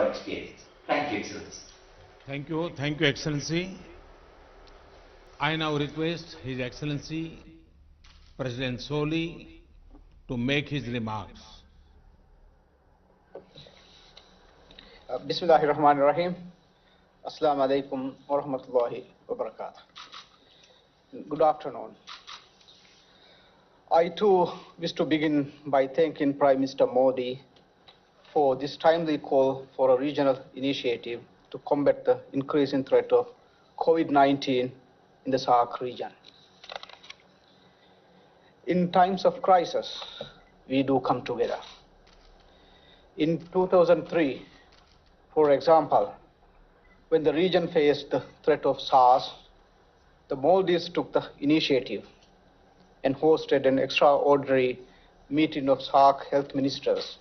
experience. Thank you, Excellency. Thank you, Excellency. I now request His Excellency President Soli to make his remarks. Bismillahirrahmanirrahim. Assalamu alaikum wa rahmatullahi wa barakatuh. Good afternoon. I too wish to begin by thanking Prime Minister Modi for this timely call for a regional initiative to combat the increasing threat of COVID-19 in the SAARC region. In times of crisis, we do come together. In 2003, for example, when the region faced the threat of SARS, the Maldives took the initiative and hosted an extraordinary meeting of SAARC health ministers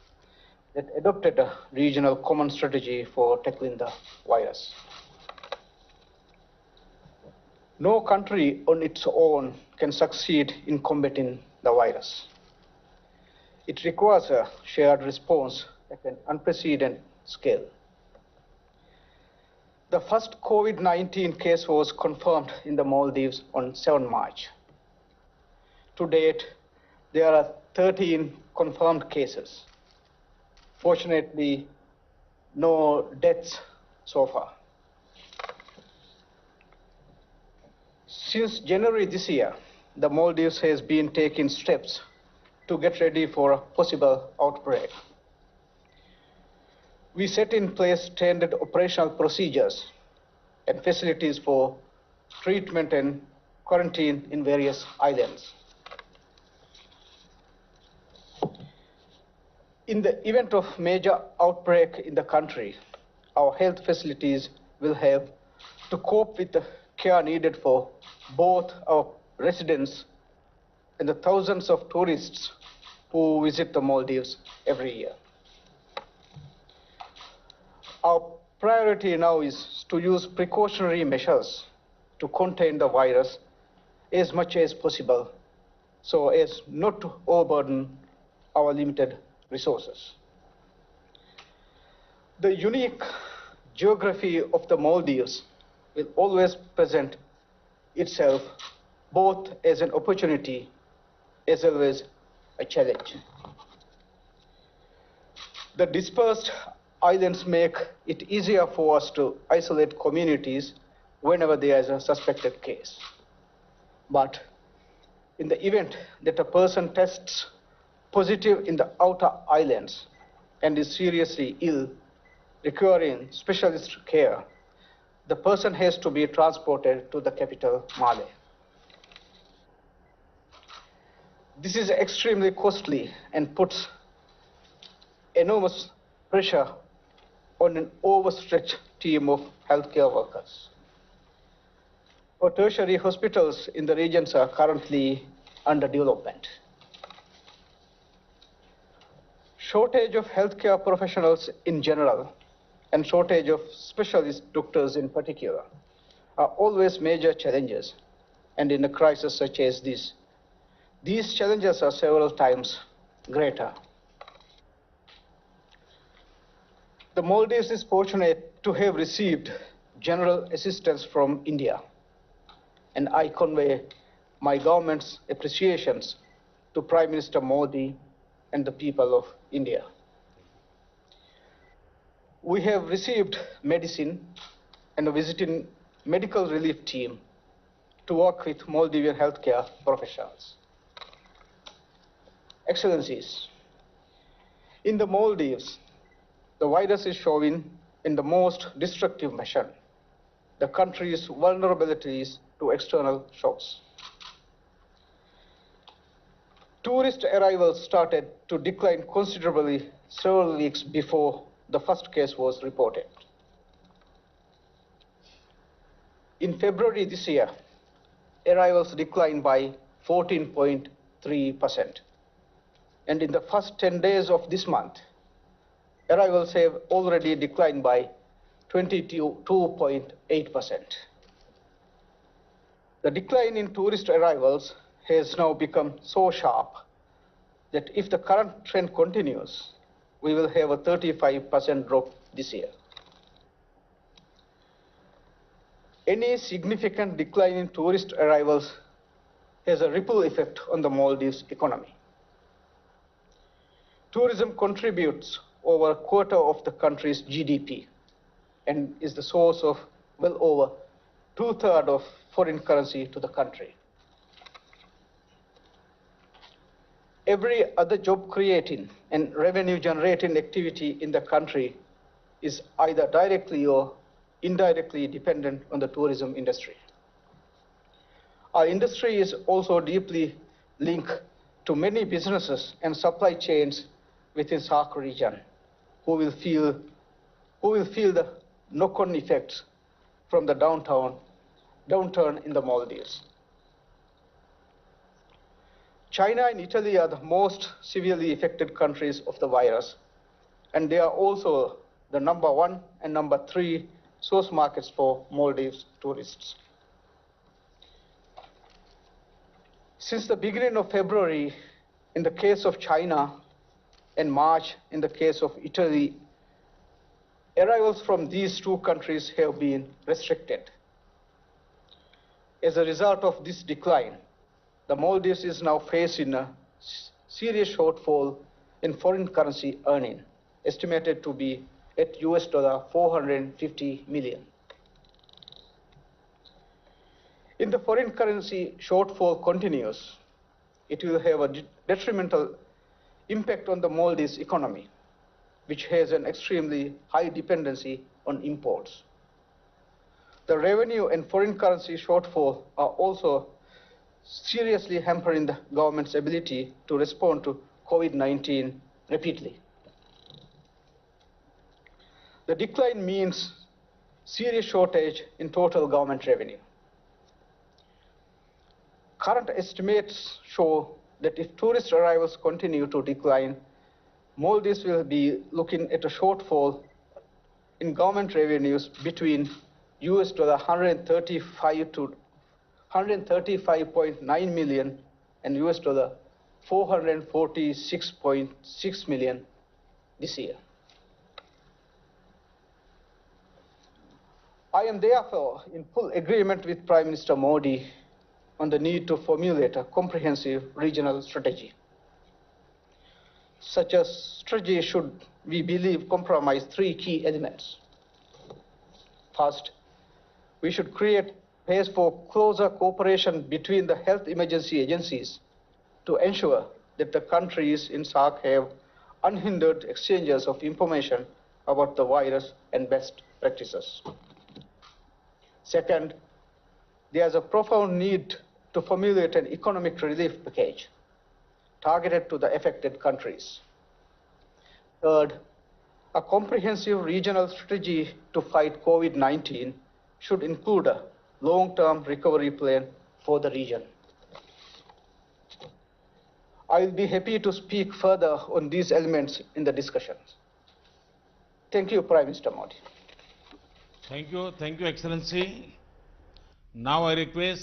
that adopted a regional common strategy for tackling the virus. No country on its own can succeed in combating the virus. It requires a shared response at an unprecedented scale. The first COVID-19 case was confirmed in the Maldives on 7 March. To date, there are 13 confirmed cases. Fortunately, no deaths so far. Since January this year, the Maldives has been taking steps to get ready for a possible outbreak. We set in place standard operational procedures and facilities for treatment and quarantine in various islands. In the event of major outbreak in the country, our health facilities will have to cope with the care needed for both our residents and the thousands of tourists who visit the Maldives every year. Our priority now is to use precautionary measures to contain the virus as much as possible so as not to overburden our limited resources. The unique geography of the Maldives will always present itself both as an opportunity as well as a challenge. The dispersed islands make it easier for us to isolate communities whenever there is a suspected case. But in the event that a person tests positive in the outer islands and is seriously ill, requiring specialist care, the person has to be transported to the capital, Male. This is extremely costly and puts enormous pressure on an overstretched team of healthcare workers. Our tertiary hospitals in the regions are currently under development. Shortage of healthcare professionals in general and shortage of specialist doctors in particular are always major challenges, and in a crisis such as this, these challenges are several times greater. The Maldives is fortunate to have received general assistance from India, and I convey my government's appreciations to Prime Minister Modi and the people of India. We have received medicine and a visiting medical relief team to work with Maldivian healthcare professionals. Excellencies, in the Maldives, the virus is showing in the most destructive fashion the country's vulnerabilities to external shocks. Tourist arrivals started to decline considerably several weeks before the first case was reported. In February this year, arrivals declined by 14.3%. And in the first 10 days of this month, arrivals have already declined by 22.8%. The decline in tourist arrivals has now become so sharp that if the current trend continues, we will have a 35% drop this year. Any significant decline in tourist arrivals has a ripple effect on the Maldives economy. Tourism contributes over a quarter of the country's GDP and is the source of well over 2/3 of foreign currency to the country. Every other job creating and revenue generating activity in the country is either directly or indirectly dependent on the tourism industry. Our industry is also deeply linked to many businesses and supply chains within SAARC region who will feel the knock-on effects from the downturn in the Maldives. China and Italy are the most severely affected countries of the virus, and they are also the number 1 and number 3 source markets for Maldives tourists. Since the beginning of February, in the case of China, and March in the case of Italy, arrivals from these two countries have been restricted. As a result of this decline, the Maldives is now facing a serious shortfall in foreign currency earning, estimated to be at $450 million. If the foreign currency shortfall continues, it will have a detrimental impact on the Maldives economy, which has an extremely high dependency on imports. The revenue and foreign currency shortfall are also seriously hampering the government's ability to respond to COVID-19 rapidly. The decline means serious shortage in total government revenue. Current estimates show that if tourist arrivals continue to decline, Maldives will be looking at a shortfall in government revenues between $135 to $135.9 million and $446.6 million this year. I am therefore in full agreement with Prime Minister Modi on the need to formulate a comprehensive regional strategy. Such a strategy should, we believe, comprise 3 key elements. First, we should create space for closer cooperation between the health emergency agencies to ensure that the countries in SAARC have unhindered exchanges of information about the virus and best practices. Second, there is a profound need to formulate an economic relief package targeted to the affected countries. Third, a comprehensive regional strategy to fight COVID-19 should include a long-term recovery plan for the region. I will be happy to speak further on these elements in the discussions. Thank you, Prime Minister Modi. Thank you, Excellency. Now I request